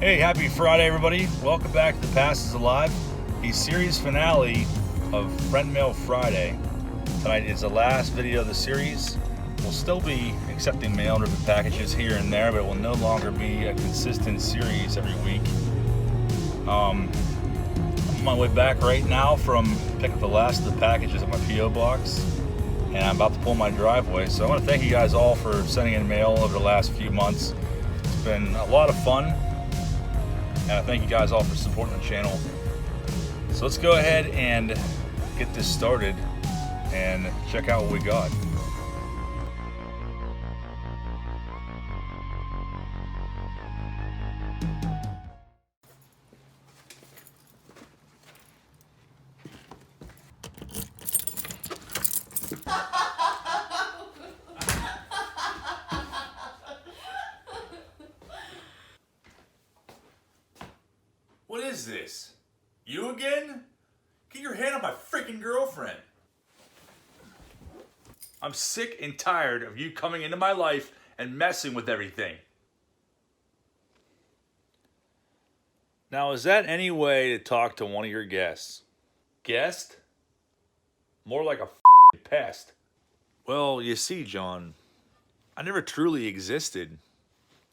Hey, happy Friday, everybody. Welcome back to The Past is Alive, the series finale of Friend Mail Friday. Tonight is the last video of the series. We'll still be accepting mail and ripping packages here and there, but it will no longer be a consistent series every week. I'm on my way back right now from picking up the last of the packages at my P.O. box, and I'm about to pull my driveway. So I want to thank you guys all for sending in mail over the last few months. It's been a lot of fun. And I thank you guys all for supporting the channel. So let's go ahead and get this started and check out what we got. What is this? You again? Get your hand on my freaking girlfriend. I'm sick and tired of you coming into my life and messing with everything. Now, is that any way to talk to one of your guests? Guest? More like a pest. Well, you see, John, I never truly existed,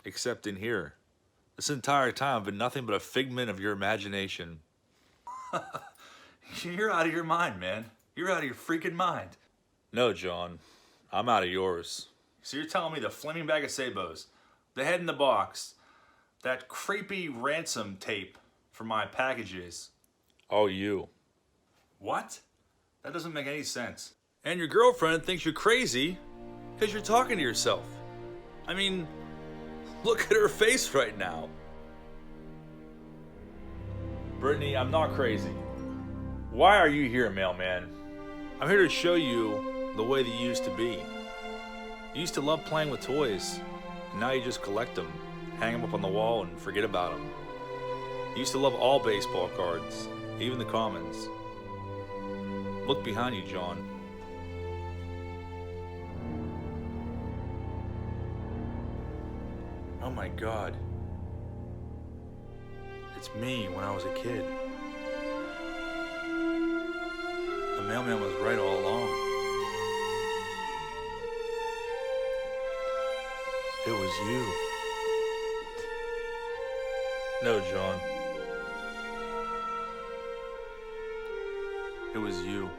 except in here. This entire time I've been nothing but a figment of your imagination. You're out of your mind, man. You're out of your freaking mind. No, John. I'm out of yours. So you're telling me the flaming bag of Sabos, the head in the box, that creepy ransom tape for my packages. Oh, you. What? That doesn't make any sense. And your girlfriend thinks you're crazy because you're talking to yourself. I mean, look at her face right now. Brittany, I'm not crazy. Why are you here, mailman? I'm here to show you the way that you used to be. You used to love playing with toys, and now you just collect them, hang them up on the wall, and forget about them. You used to love all baseball cards, even the commons. Look behind you, John. Oh my God. It's me when I was a kid. The mailman was right all along. It was you. No, John. It was you.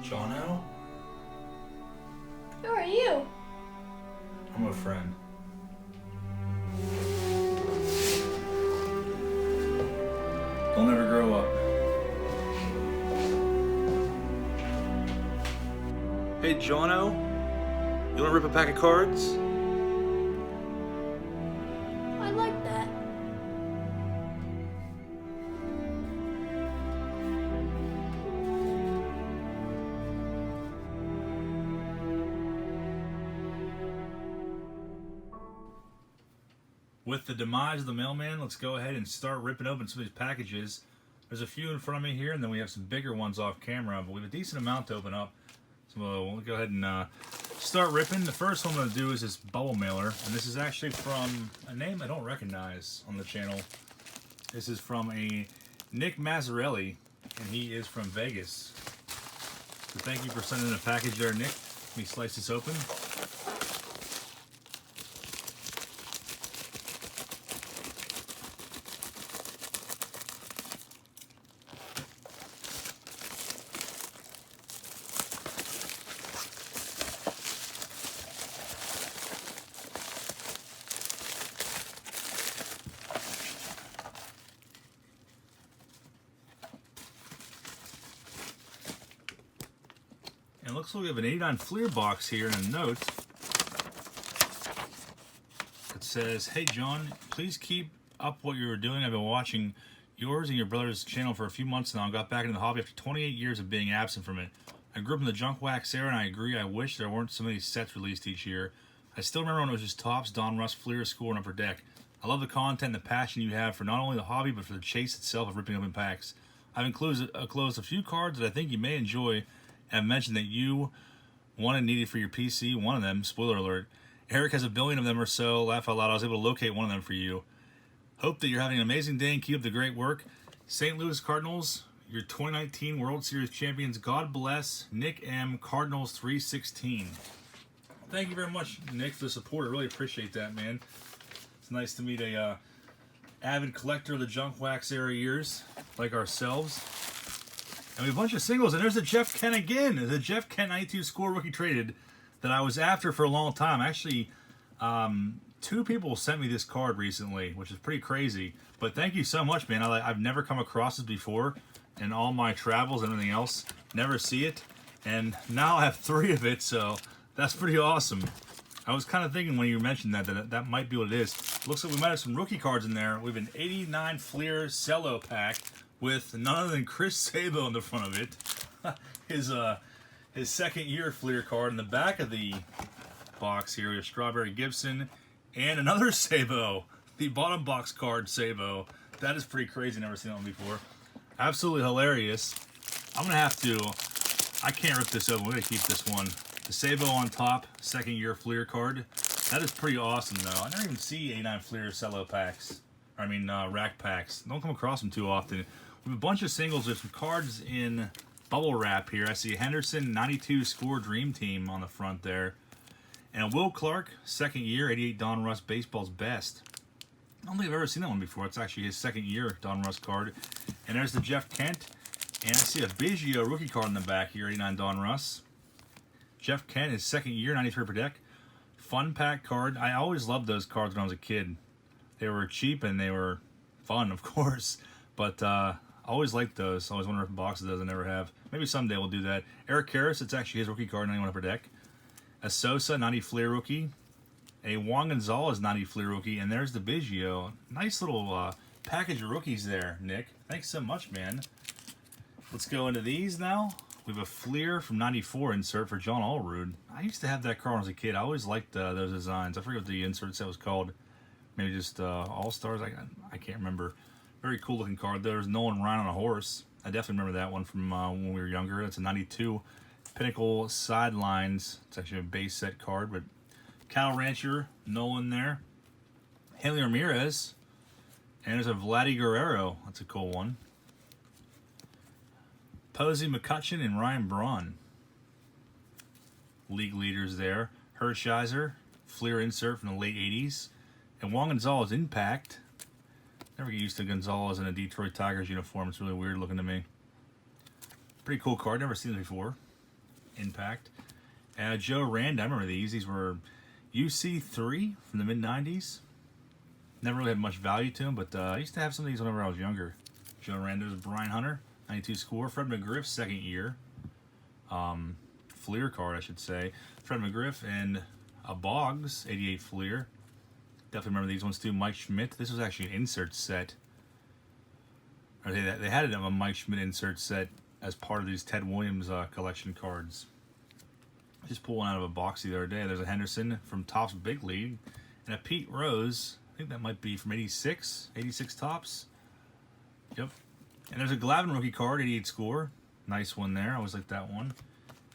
Jono? Who are you? I'm a friend. Don't ever grow up. Hey, Jono? You wanna rip a pack of cards? I like that. With the demise of the mailman, let's go ahead and start ripping open some of these packages. There's a few in front of me here, and then we have some bigger ones off camera, but we have a decent amount to open up. So we'll go ahead and start ripping. The first one I'm going to do is this bubble mailer, and this is actually from a name I don't recognize on the channel. This is from a Nick Mazzarelli, and he is from Vegas. So thank you for sending a package there, Nick. Let me slice this open. And it looks like we have an 89 Fleer box here and a note. It says, "Hey John, please keep up what you were doing. I've been watching yours and your brother's channel for a few months now and got back into the hobby after 28 years of being absent from it. I grew up in the junk wax era, and I agree. I wish there weren't so many sets released each year. I still remember when it was just Topps, Donruss, Fleer, Score, and Upper Deck. I love the content and the passion you have for not only the hobby, but for the chase itself of ripping open packs. I've closed a few cards that I think you may enjoy, and I've mentioned that you wanted and needed for your PC. One of them, spoiler alert, Eric has a billion of them or so. Laugh out loud, I was able to locate one of them for you. Hope that you're having an amazing day and keep up the great work. St. Louis Cardinals, your 2019 World Series champions. God bless, Nick M. Cardinals 316. Thank you very much, Nick, for the support. I really appreciate that, man. It's nice to meet a avid collector of the junk wax era years, like ourselves. And we have a bunch of singles, and there's the Jeff Kent again. The Jeff Kent 92 Score rookie traded that I was after for a long time. Actually, 2 people sent me this card recently, which is pretty crazy. But thank you so much, man. I've never come across this before in all my travels and everything else. Never see it. And now I have 3 of it, so that's pretty awesome. I was kind of thinking when you mentioned that might be what it is. Looks like we might have some rookie cards in there. We have an 89 Fleer cello pack with none other than Chris Sabo in the front of it. His second year Fleer card. In the back of the box here, we have Strawberry Gibson and another Sabo. The bottom box card Sabo. That is pretty crazy. Never seen that one before. Absolutely hilarious. I'm going to have to... I can't rip this open. We're going to keep this one. The Sabo on top, second year Fleer card. That is pretty awesome, though. I never even see 89 Fleer cello packs. Rack packs. Don't come across them too often. We have a bunch of singles. There's some cards in bubble wrap here. I see Henderson 92 Score Dream Team on the front there. And Will Clark, second year, 88 Donruss Baseball's Best. I don't think I've ever seen that one before. It's actually his second year Donruss card. And there's the Jeff Kent. And I see a Biggio rookie card in the back here, 89 Donruss. Jeff Kent, his second year, 93 per deck. Fun pack card. I always loved those cards when I was a kid. They were cheap and they were fun, of course. But I always liked those. I always want to rip boxes of those. I never have. Maybe someday we'll do that. Eric Karras, it's actually his rookie card, 91 per deck. A Sosa, 90 Fleer rookie. A Juan Gonzalez, 90 Fleer rookie. And there's the Biggio. Nice little package of rookies there, Nick. Thanks so much, man. Let's go into these now. We have a Fleer from 94 insert for John Allrood. I used to have that card when I was a kid. I always liked those designs. I forget what the insert set was called. Maybe just All-Stars. I can't remember. Very cool looking card. There's Nolan Ryan on a horse. I definitely remember that one from when we were younger. It's a 92 Pinnacle Sidelines. It's actually a base set card, but Cal Rancher, Nolan there. Haley Ramirez. And there's a Vladdy Guerrero. That's a cool one. Posey McCutcheon and Ryan Braun. League leaders there. Hershiser, Fleer insert from the late 80s. And Juan Gonzalez Impact. Never get used to Gonzalez in a Detroit Tigers uniform. It's really weird looking to me. Pretty cool card. Never seen it before. Impact. Joe Rand. I remember these. These were UC3 from the mid-90s. Never really had much value to them, but I used to have some of these whenever I was younger. Joe Rand. There's Brian Hunter. 92 Score. Fred McGriff, second year. Fleer card, I should say. Fred McGriff and a Boggs, 88 Fleer. Definitely remember these ones too. Mike Schmidt. This was actually an insert set. Or they had a Mike Schmidt insert set as part of these Ted Williams collection cards. I just pulled one out of a box the other day. There's a Henderson from Topps Big League. And a Pete Rose. I think that might be from 86 Topps. Yep. And there's a Glavine rookie card, 88 Score. Nice one there. I always like that one.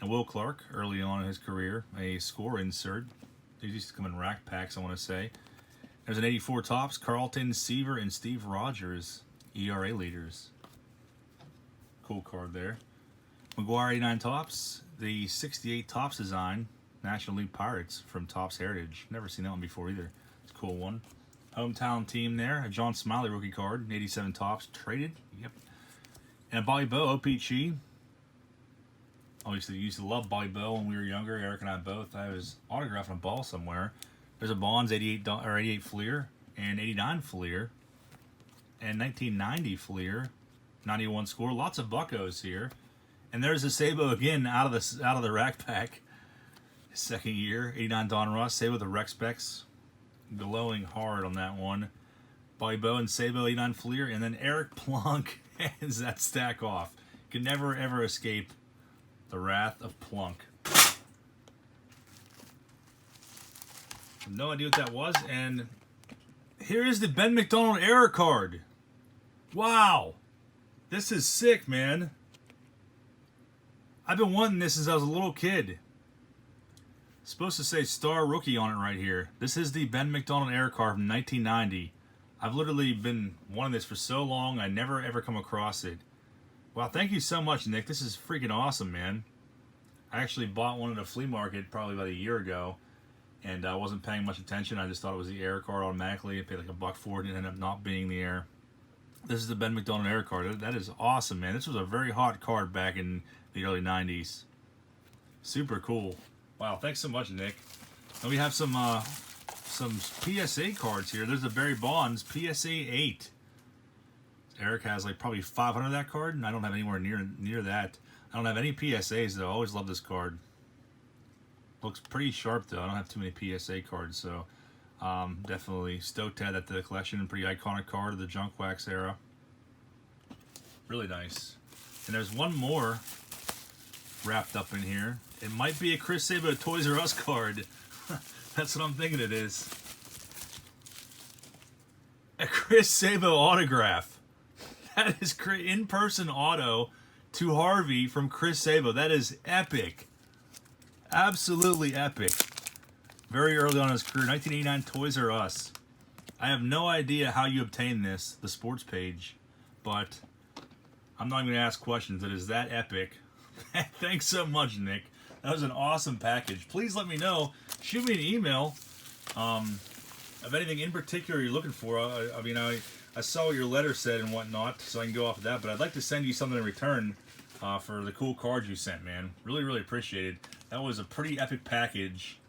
And Will Clark, early on in his career, a Score insert. These used to come in rack packs, I want to say. There's an 84 Topps, Carlton, Seaver, and Steve Rogers, ERA leaders. Cool card there. McGuire 89 Topps, the 68 Topps design, National League Pirates from Topps Heritage. Never seen that one before either. It's a cool one. Hometown team there. A John Smiley rookie card. 87 Topps. Traded. Yep. And a Bobby Bow OPG. Obviously, used to love Bobby Bow when we were younger. Eric and I both. I was autographing a ball somewhere. There's a Bonds 88 Fleer. And 89 Fleer. And 1990 Fleer. 91 Score. Lots of buckos here. And there's a Sabo again out of the rack pack. Second year. 89 Donruss. Sabo with the rec specs. Glowing hard on that one. Bobby Bow and Sabo, 89 Fleer, and then Eric Plonk hands that stack off. Can never ever escape The Wrath of Plunk. No idea what that was. And here is the Ben McDonald error card. Wow. This is sick, man. I've been wanting this since I was a little kid. It's supposed to say star rookie on it right here. This is the Ben McDonald error card from 1990. I've literally been wanting this for so long, I never ever come across it. Wow, thank you so much, Nick. This is freaking awesome, man. I actually bought one at a flea market probably about a year ago, and I wasn't paying much attention. I just thought it was the error card automatically. I paid like $1 for it and it ended up not being the error. This is the Ben McDonald error card. That is awesome, man. This was a very hot card back in the early 90s. Super cool. Wow, thanks so much, Nick. And we have some PSA cards here. There's the Barry Bonds PSA 8. Eric has like probably 500 of that card, and I don't have anywhere near that. I don't have any PSAs though. I always love this card. Looks pretty sharp though. I don't have too many PSA cards, so definitely stoked to add that to the collection. Pretty iconic card of the junk wax era. Really nice. And there's one more wrapped up in here. It might be a Chris Sabo Toys R Us card. That's what I'm thinking it is. A Chris Sabo autograph. That is in-person auto to Harvey from Chris Sabo. That is epic. Absolutely epic. Very early on in his career. 1989 Toys R Us. I have no idea how you obtained this, the sports page, but I'm not even going to ask questions. It is that epic. Thanks so much, Nick. That was an awesome package. Please let me know. Shoot me an email of anything in particular you're looking for. I mean, I saw what your letter said and whatnot, so I can go off of that. But I'd like to send you something in return for the cool cards you sent, man. Really, really appreciate it. That was a pretty epic package.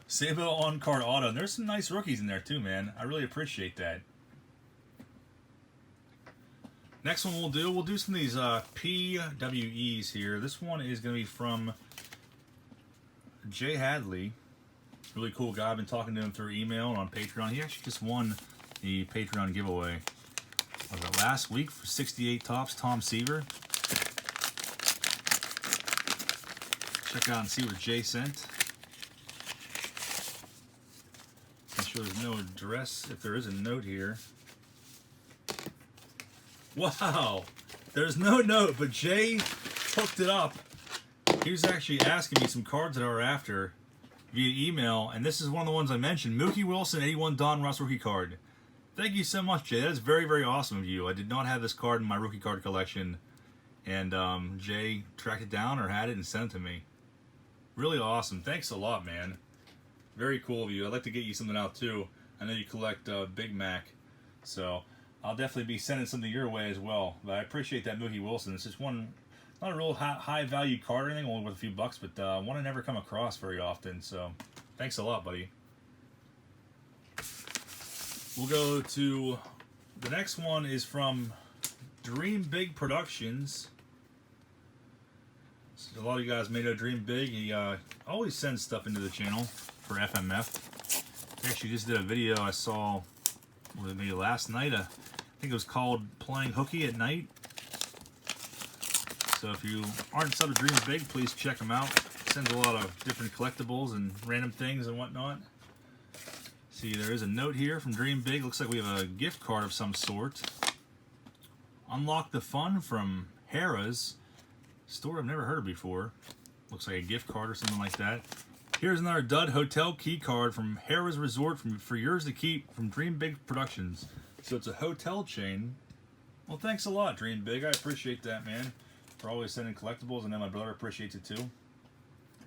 Sabo on-card auto. And there's some nice rookies in there too, man. I really appreciate that. Next one we'll do some of these PWEs here. This one is going to be from Jay Hadley. Really cool guy. I've been talking to him through email and on Patreon. He actually just won the Patreon giveaway. Was it last week for 68 tops, Tom Seaver. Check out and see what Jay sent. Make sure there's no address, if there is a note here. Wow, there's no note, but Jay hooked it up. He was actually asking me some cards that I were after via email, and this is one of the ones I mentioned. Mookie Wilson 81 Don Russ rookie card. Thank you so much, Jay. That is very, very awesome of you. I did not have this card in my rookie card collection, and Jay tracked it down or had it and sent it to me. Really awesome. Thanks a lot, man. Very cool of you. I'd like to get you something out too. I know you collect Big Mac, so I'll definitely be sending something your way as well. But I appreciate that Mookie Wilson. It's just one, not a real high value card or anything, only worth a few bucks, but one I never come across very often. So thanks a lot, buddy. We'll go to the next one is from Dream Big Productions. So a lot of you guys may know Dream Big. He always sends stuff into the channel for FMF. He actually just did a video I saw maybe last night. I think it was called Playing Hooky at Night. So if you aren't sub to Dream Big, please check him out. He sends a lot of different collectibles and random things and whatnot. See, there is a note here from Dream Big. Looks like we have a gift card of some sort. Unlock the Fun from Harrah's. Store I've never heard of before. Looks like a gift card or something like that. Here's another dud hotel key card from Harrah's Resort for yours to keep from Dream Big Productions. So it's a hotel chain. Well, thanks a lot, Dream Big. I appreciate that, man. For always sending collectibles. I know my brother appreciates it too.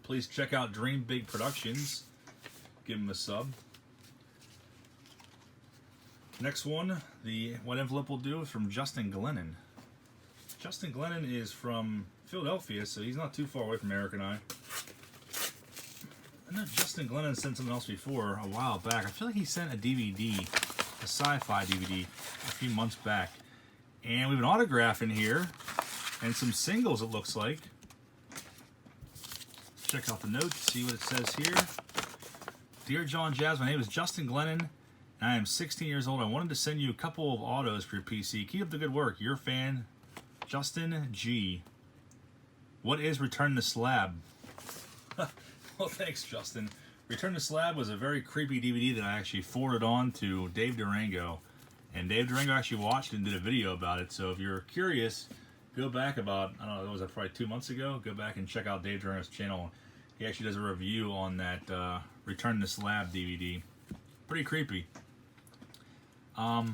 Please check out Dream Big Productions. Give him a sub. Next one, the what envelope will do is from Justin Glennon. Justin Glennon is from Philadelphia, so he's not too far away from Eric and I. I know Justin Glennon sent something else before a while back. I feel like he sent a DVD, a sci-fi DVD, a few months back. And we have an autograph in here and some singles, it looks like. Check out the note, see what it says here. Dear Jon Jabs, my name is Justin Glennon, and I am 16 years old. I wanted to send you a couple of autos for your PC. Keep up the good work. Your fan, Justin G. What is Return the Slab? Well, thanks, Justin. Return the Slab was a very creepy DVD that I actually forwarded on to Dave Durango. And Dave Durango actually watched it and did a video about it. So if you're curious, go back about, I don't know, was that probably 2 months ago? Go back and check out Dave Durango's channel. He actually does a review on that Return the Slab DVD. Pretty creepy. Hope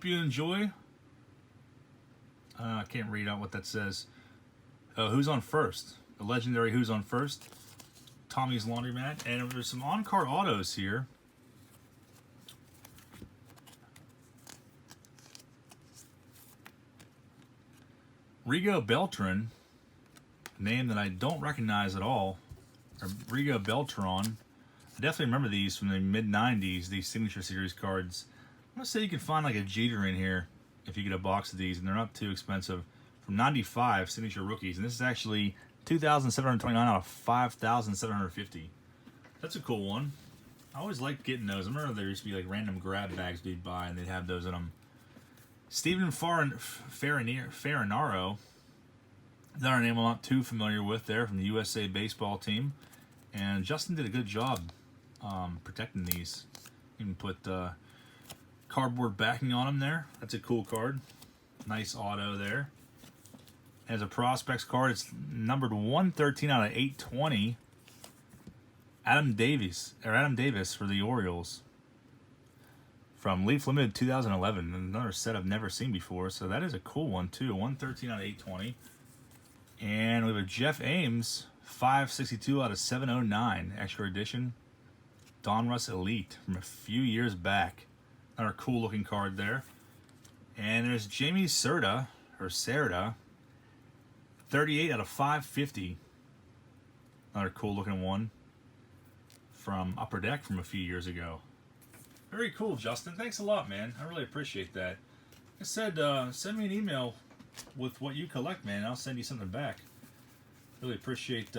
you enjoy. I can't read out what that says. Who's on first? The legendary Who's on First. Tommy's Laundromat. And there's some on-card autos here. Rigo Beltran, a name that I don't recognize at all. Or Rigo Beltran. I definitely remember these from the mid-90s, these Signature Series cards. I'm going to say you can find like a Jeter in here if you get a box of these, and they're not too expensive. From 95, Signature Rookies, and this is actually 2,729 out of 5,750. That's a cool one. I always liked getting those. I remember there used to be like random grab bags we'd buy, and they'd have those in them. Steven Farinaro, another name I'm not too familiar with there, from the USA baseball team. And Justin did a good job protecting these. Even put cardboard backing on them there. That's a cool card. Nice auto there. As a prospects card, it's numbered 113 out of 820. Adam Davis for the Orioles. From Leaf Limited 2011. Another set I've never seen before, so that is a cool one too. 113 out of 820. And we have a Jeff Ames, 562 out of 709. Extra edition. Donruss Elite from a few years back. Another cool looking card there. And there's Jamie Serta, 38 out of 550. Another cool looking one from Upper Deck from a few years ago. Very cool, Justin. Thanks a lot, man. I really appreciate that. I said, send me an email with what you collect, man. I'll send you something back. Really appreciate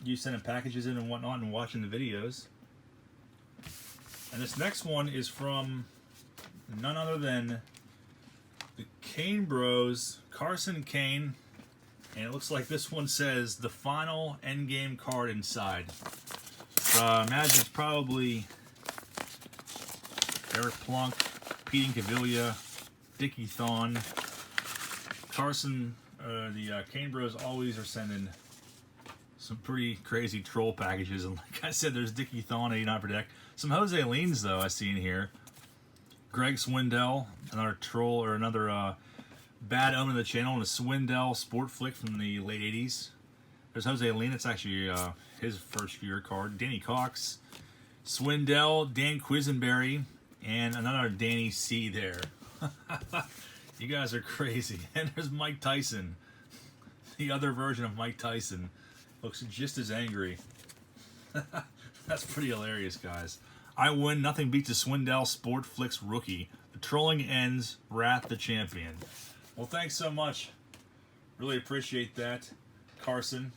you sending packages in and whatnot and watching the videos. And this next one is from none other than the Kane Bros, Carson Kane. And it looks like this one says the final endgame card inside. So I imagine it's probably Eric Plunk, Pete Incaviglia, Dickie Thon. Carson, the Kane Bros always are sending some pretty crazy troll packages. And like I said, there's Dickie Thon, 89 per deck. Some Jose Leans, though, I see in here. Greg Swindell, another troll, or another bad omen of the channel, and a Swindell sport flick from the late 80s. There's Jose Lean, it's actually his first year card. Danny Cox, Swindell, Dan Quisenberry, and another Danny C there. You guys are crazy. And there's Mike Tyson. The other version of Mike Tyson. Looks just as angry. That's pretty hilarious, guys. I win. Nothing beats a Swindell Sport Flicks rookie. The trolling ends. Wrath the champion. Well, thanks so much. Really appreciate that, Carson.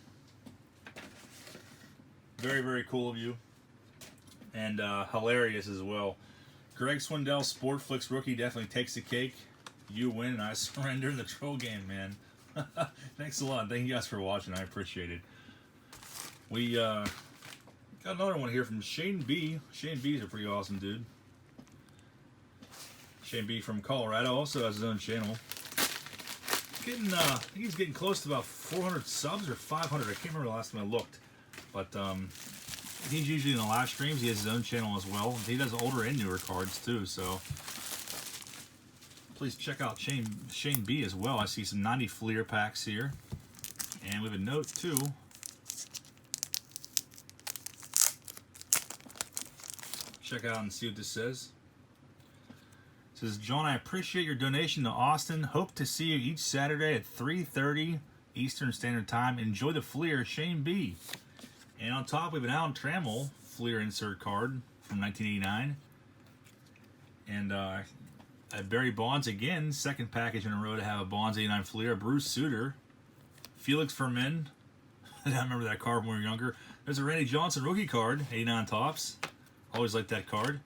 Very, very cool of you. And hilarious as well. Greg Swindell Sport Flicks rookie definitely takes the cake. You win, and I surrender in the troll game, man. Thanks a lot. Thank you guys for watching. I appreciate it. We got another one here from Shane B. Shane B is a pretty awesome dude. Shane B from Colorado also has his own channel. Getting, I think he's getting close to about 400 subs or 500. I can't remember the last time I looked. But he's usually in the live streams. He has his own channel as well. He does older and newer cards too. So please check out Shane B as well. I see some 90 Fleer packs here. And we have a note too. Check out and see what this says. It says, John, I appreciate your donation to Austin. Hope to see you each Saturday at 3:30 Eastern Standard Time. Enjoy the Fleer, Shane B. And on top, we have an Alan Trammell Fleer insert card from 1989. And Barry Bonds again, second package in a row to have a Bonds 89 Fleer. Bruce Sutter, Felix Fermin. I remember that card when we were younger. There's a Randy Johnson rookie card, 89 tops. Always liked that card.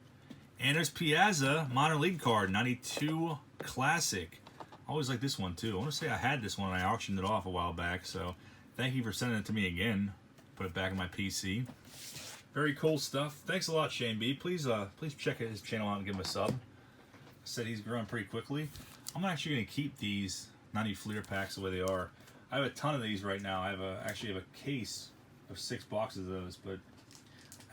And there's Piazza minor league card, 92 classic. I always like this one too. I want to say I had this one and I auctioned it off a while back, so thank you for sending it to me again. Put it back in my PC. Very cool stuff. Thanks a lot, Shane B. Please check his channel out and give him a sub. Said he's growing pretty quickly. I'm actually going to keep these 90 Fleer packs the way they are. I have a ton of these right now. I actually have a case of 6 boxes of those, but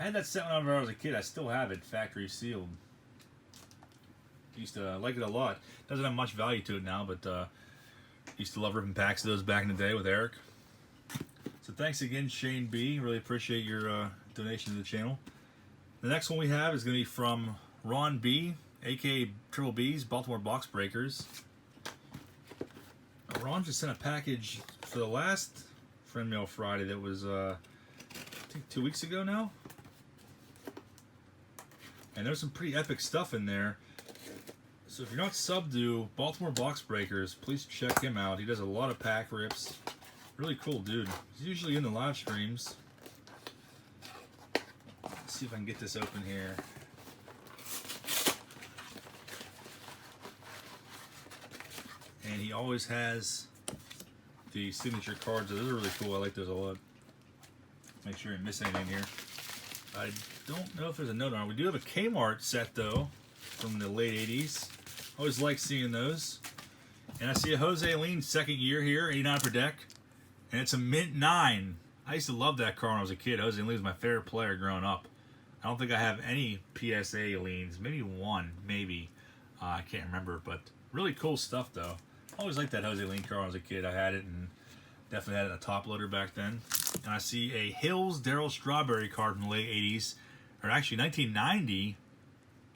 I had that set whenever I was a kid. I still have it, factory sealed. Used to like it a lot. Doesn't have much value to it now, but used to love ripping packs of those back in the day with Eric. So thanks again, Shane B. Really appreciate your donation to the channel. The next one we have is going to be from Ron B, aka Triple B's Baltimore Box Breakers. Ron just sent a package for the last Friend Mail Friday that was, I think 2 weeks ago now. And there's some pretty epic stuff in there. So if you're not subbed to Baltimore Box Breakers, please check him out. He does a lot of pack rips. Really cool dude. He's usually in the live streams. Let's see if I can get this open here. And he always has the signature cards. Those are really cool. I like those a lot. Make sure I didn't miss anything here. I don't know if there's a note on it. We do have a Kmart set though from the late 80s. Always like seeing those. And I see a Jose Lean second year here, 89 per deck. And it's a mint 9. I used to love that car when I was a kid. Jose Lean was my favorite player growing up. I don't think I have any PSA Leans. Maybe one, maybe. I can't remember, but really cool stuff though. Always liked that Jose Lean car when I was a kid. I had it and definitely had it in a top loader back then. And I see a Hills Darryl Strawberry card from the late 80s, or actually 1990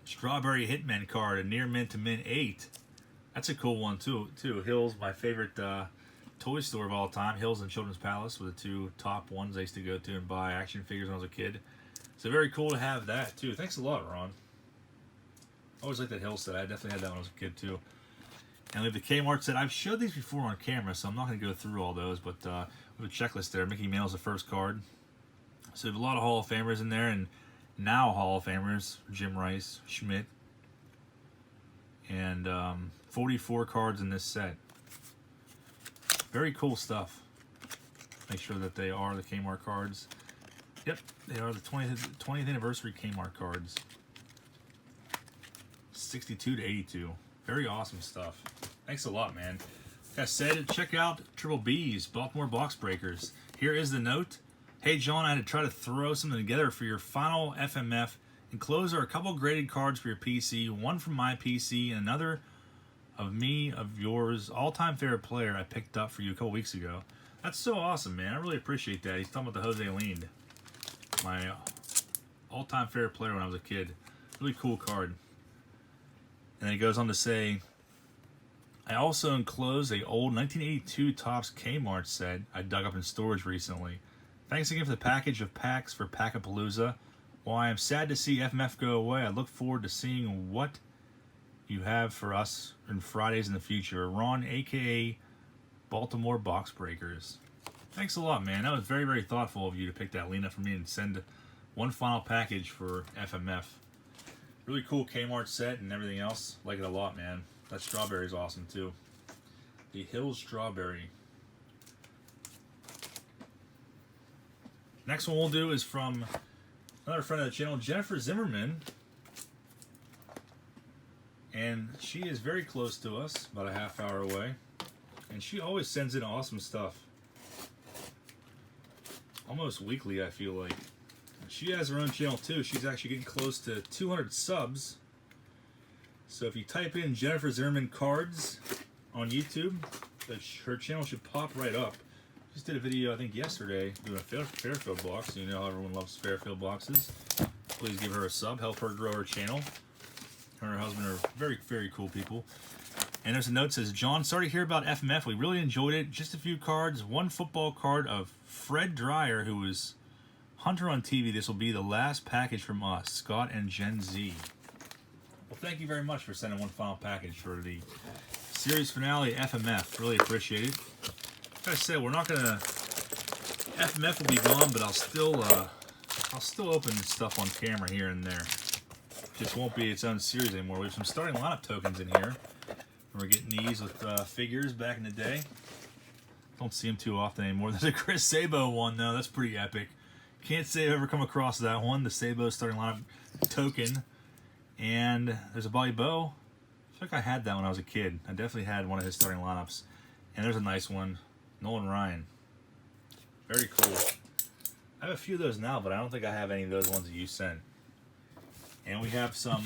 Strawberry Hitman card, a near mint to mint 8. That's a cool one too. Hills, my favorite toy store of all time. Hills and Children's Palace were the 2 top ones I used to go to and buy action figures when I was a kid. So very cool to have that too. Thanks a lot, Ron. Always liked that Hills set. I definitely had that when I was a kid too. And we have the Kmart set. I've showed these before on camera, so I'm not going to go through all those, but we have a checklist there. Mickey Mantle's the first card. So we have a lot of Hall of Famers in there, and now Hall of Famers, Jim Rice, Schmidt, and 44 cards in this set. Very cool stuff. Make sure that they are the Kmart cards. Yep, they are the 20th anniversary Kmart cards. 62 to 82. Very awesome stuff. Thanks a lot, man. Like I said, check out Triple B's Baltimore Box Breakers. Here is the note. Hey, John, I had to try to throw something together for your final FMF. Enclosed are a couple graded cards for your PC, one from my PC and another of yours, all-time favorite player I picked up for you a couple weeks ago. That's so awesome, man. I really appreciate that. He's talking about the Jose Lean, my all-time favorite player when I was a kid. Really cool card. And then he goes on to say, I also enclosed a old 1982 Topps Kmart set I dug up in storage recently. Thanks again for the package of packs for Packapalooza. While I am sad to see FMF go away, I look forward to seeing what you have for us in Fridays in the future. Ron, aka Baltimore Box Breakers. Thanks a lot, man. That was very, very thoughtful of you to pick that Lena for me and send one final package for FMF. Really cool Kmart set and everything else. Like it a lot, man. That strawberry is awesome too. The Hills Strawberry. Next one we'll do is from another friend of the channel, Jennifer Zimmerman. And she is very close to us, about a half hour away. And she always sends in awesome stuff. Almost weekly, I feel like. She has her own channel too. She's actually getting close to 200 subs. So if you type in Jennifer Zimmerman cards on YouTube, her channel should pop right up. Just did a video, I think yesterday, doing a Fairfield box. You know how everyone loves Fairfield boxes. Please give her a sub, help her grow her channel. Her and her husband are very, very cool people. And there's a note that says, John, sorry to hear about FMF. We really enjoyed it. Just a few cards. One football card of Fred Dreyer, who was Hunter on TV. This will be the last package from us, Scott and Gen Z. Well, thank you very much for sending one final package for the series finale FMF. Really appreciate it. Like I said, we're not gonna. FMF will be gone, but I'll still open stuff on camera here and there. Just won't be its own series anymore. We have some starting lineup tokens in here We're getting these with figures back in the day. Don't see them too often anymore. There's a Chris Sabo one though. That's pretty epic. Can't say I've ever come across that one. The Sabo starting lineup token. And there's a Bobby Bow. I feel like I had that when I was a kid. I definitely had one of his starting lineups. And there's a nice one. Nolan Ryan. Very cool. I have a few of those now, but I don't think I have any of those ones that you sent. And we have some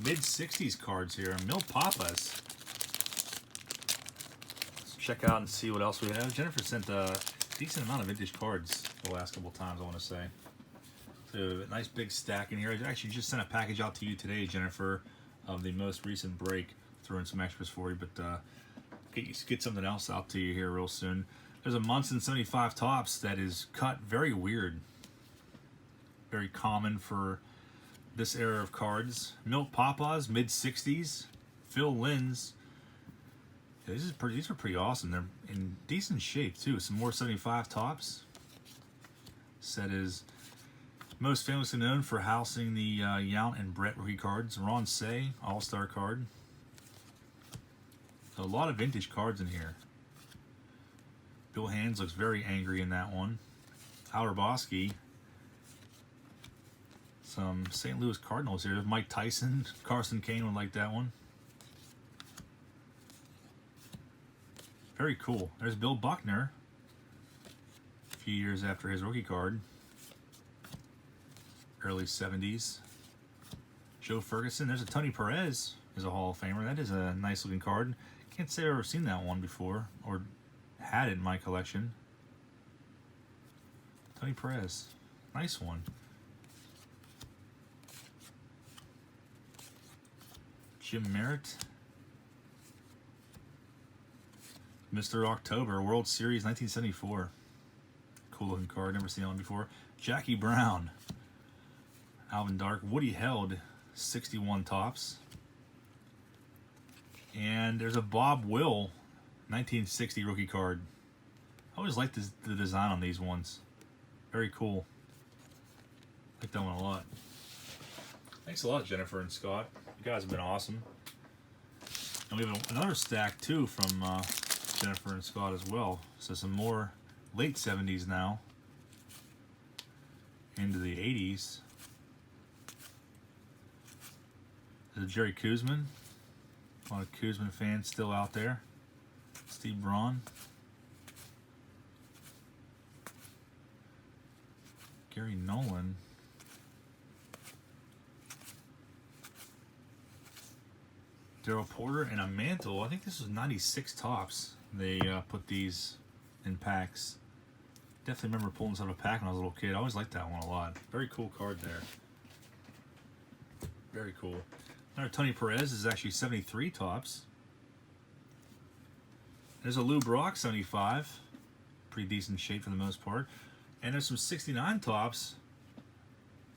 mid-60s cards here. Mill Papas. Let's check out and see what else we have. Jennifer sent a decent amount of vintage cards the last couple times, I want to say. So a nice big stack in here. I actually just sent a package out to you today, Jennifer, of the most recent break. Throw in some extras for you, but get something else out to you here real soon. There's a Munson 75 Tops that is cut very weird. Very common for this era of cards. Milt Papas, mid-60s. Phil Linz. Yeah, these are pretty awesome. They're in decent shape too. Some more 75 Tops. Set is most famously known for housing the Yount and Brett rookie cards. Ron Say, all-star card. A lot of vintage cards in here. Bill Hands looks very angry in that one. Howard Bosky. Some St. Louis Cardinals here. There's Mike Tyson. Carson Kane would like that one. Very cool. There's Bill Buckner. A few years after his rookie card. Early 70s. Joe Ferguson. There's a Tony Perez. Is a Hall of Famer. That is a nice looking card. Can't say I've ever seen that one before or had it in my collection. Tony Perez. Nice one. Jim Merritt. Mr. October, World Series 1974. Cool looking card, never seen that one before. Jackie Brown. Alvin Dark. Woody Held, 61 Tops. And there's a Bob Will 1960 rookie card. I always liked the design on these ones. Very cool. I like that one a lot. Thanks a lot, Jennifer and Scott. You guys have been awesome. And we have another stack too from Jennifer and Scott as well. So some more late 70s now into the 80s. There's a Jerry Koosman. A lot of Koosman fans still out there. Steve Braun. Gary Nolan. Darryl Porter and a Mantle. I think this was 96 Tops. They put these in packs. Definitely remember pulling this out of a pack when I was a little kid. I always liked that one a lot. Very cool card there. Very cool. Another Tony Perez is actually 73 Tops. There's a Lou Brock 75. Pretty decent shape for the most part. And there's some 69 Tops.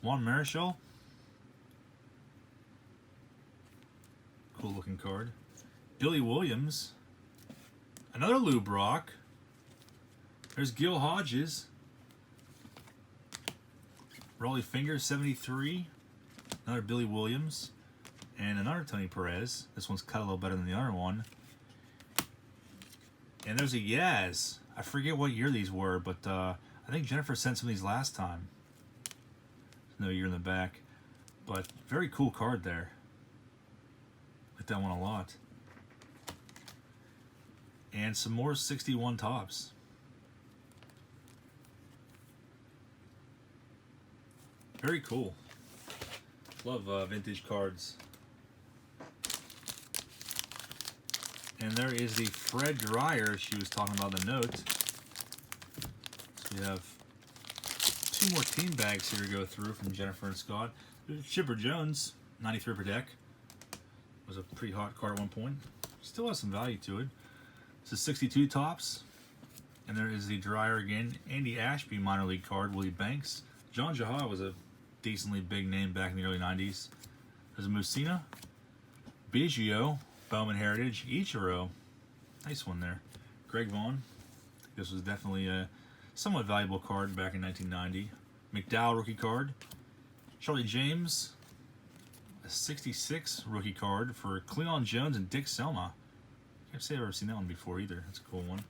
Juan Marichal. Cool looking card. Billy Williams. Another Lou Brock. There's Gil Hodges. Rolly Fingers 73. Another Billy Williams. And another Tony Perez. This one's cut a little better than the other one. And there's a Yaz. I forget what year these were, but I think Jennifer sent some of these last time. There's no year in the back. But very cool card there. Like that one a lot. And some more 61 Tops. Very cool. Love vintage cards. And there is the Fred Dryer she was talking about in the note. So we have two more team bags here to go through from Jennifer and Scott. There's Chipper Jones, 93 per deck. Was a pretty hot card at one point. Still has some value to it. It's a 62 Tops. And there is the Dryer again. Andy Ashby minor league card. Willie Banks. Jon Jabs was a decently big name back in the early 90s. There's a Musina. Biggio. Bowman Heritage. Ichiro. Nice one there. Greg Vaughn. This was definitely a somewhat valuable card back in 1990. McDowell rookie card. Charlie James. A 66 rookie card for Cleon Jones and Dick Selma. Can't say I've ever seen that one before either. That's a cool one.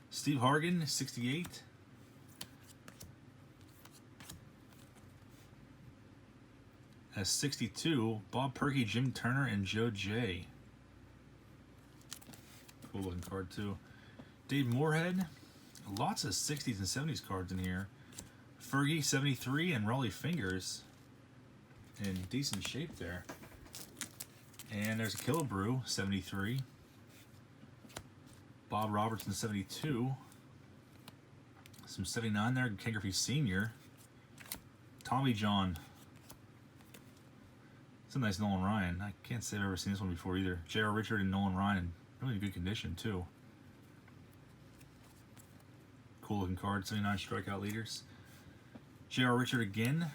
Steve Hargan, 68. As 62, Bob Perky, Jim Turner, and Joe J. Cool looking card too. Dave Moorhead. Lots of 60s and 70s cards in here. Fergie, 73, and Raleigh Fingers. In decent shape there. And there's a Killebrew, 73. Bob Robertson, 72. Some 79 there. Ken Griffey Sr. Tommy John. It's a nice Nolan Ryan. I can't say I've ever seen this one before either. J.R. Richard and Nolan Ryan in really good condition too. Cool looking card. 79 strikeout leaders. J.R. Richard again.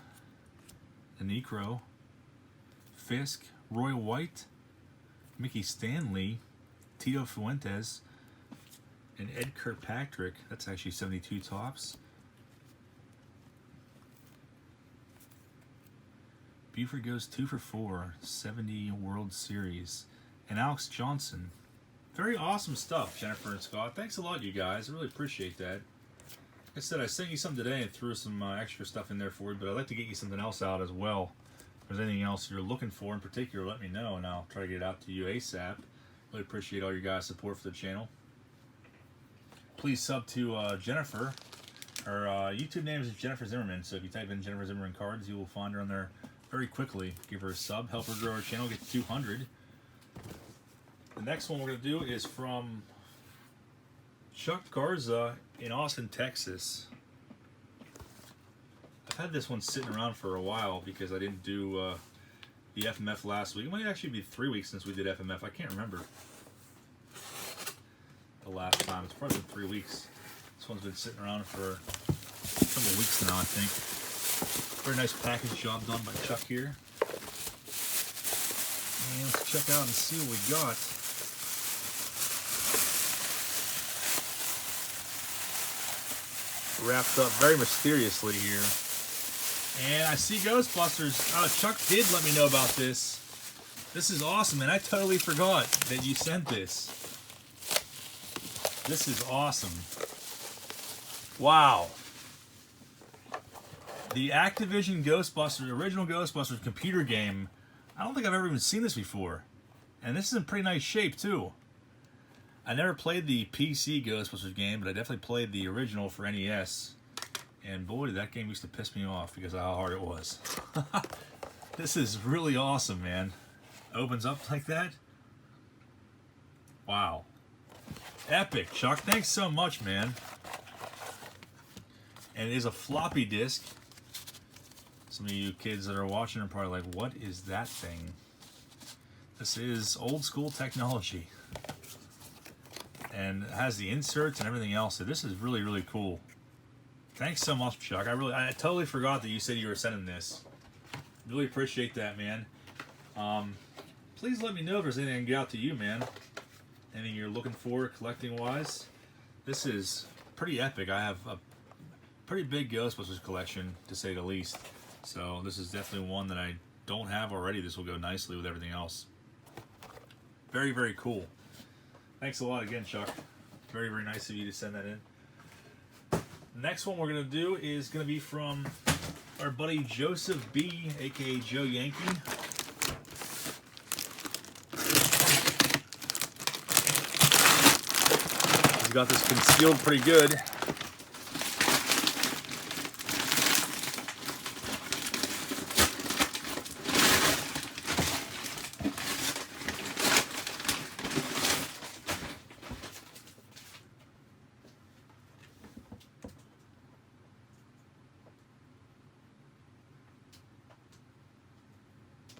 The Necro. Fisk. Roy White. Mickey Stanley. Tito Fuentes. And Ed Kirkpatrick. That's actually 72 tops. Buford goes 2 for 4. 70 World Series. And Alex Johnson. Very awesome stuff, Jennifer and Scott. Thanks a lot, you guys. I really appreciate that. Like I said, I sent you some today and threw some extra stuff in there for you, but I'd like to get you something else out as well. If there's anything else you're looking for in particular, let me know, and I'll try to get it out to you ASAP. Really appreciate all your guys' support for the channel. Please sub to Jennifer. Her YouTube name is Jennifer Zimmerman, so if you type in Jennifer Zimmerman Cards, you will find her on there very quickly. Give her a sub, help her grow her channel, get to 200. The next one we're going to do is from Chuck Garza in Austin, Texas. I've had this one sitting around for a while because I didn't do the FMF last week. It might actually be 3 weeks since we did FMF. I can't remember the last time. It's probably been 3 weeks. This one's been sitting around for a couple of weeks now, I think. Very nice package job done by Chuck here. And let's check out and see what we got. Wrapped up very mysteriously here. And I see Ghostbusters. Chuck did let me know about this. This is awesome, and I totally forgot that you sent this. This is awesome. Wow. The Activision Ghostbusters, original Ghostbusters computer game. I don't think I've ever even seen this before. And this is in pretty nice shape, too. I never played the PC Ghostbusters game, but I definitely played the original for NES. And boy, did that game used to piss me off because of how hard it was. This is really awesome, man. Opens up like that. Wow. Epic, Chuck. Thanks so much, man. And it is a floppy disk. Some of you kids that are watching are probably like, what is that thing? This is old school technology. And it has the inserts and everything else. So this is really, really cool. Thanks so much, Chuck. I totally forgot that you said you were sending this. Really appreciate that, man. Please let me know if there's anything I can get out to you, man. Anything you're looking for collecting-wise. This is pretty epic. I have a pretty big Ghostbusters collection, to say the least. So this is definitely one that I don't have already. This will go nicely with everything else. Very, very cool. Thanks a lot again, Chuck. Very, very nice of you to send that in. The next one we're going to do is going to be from our buddy Joseph B, aka Joe Yankee. He's got this concealed pretty good.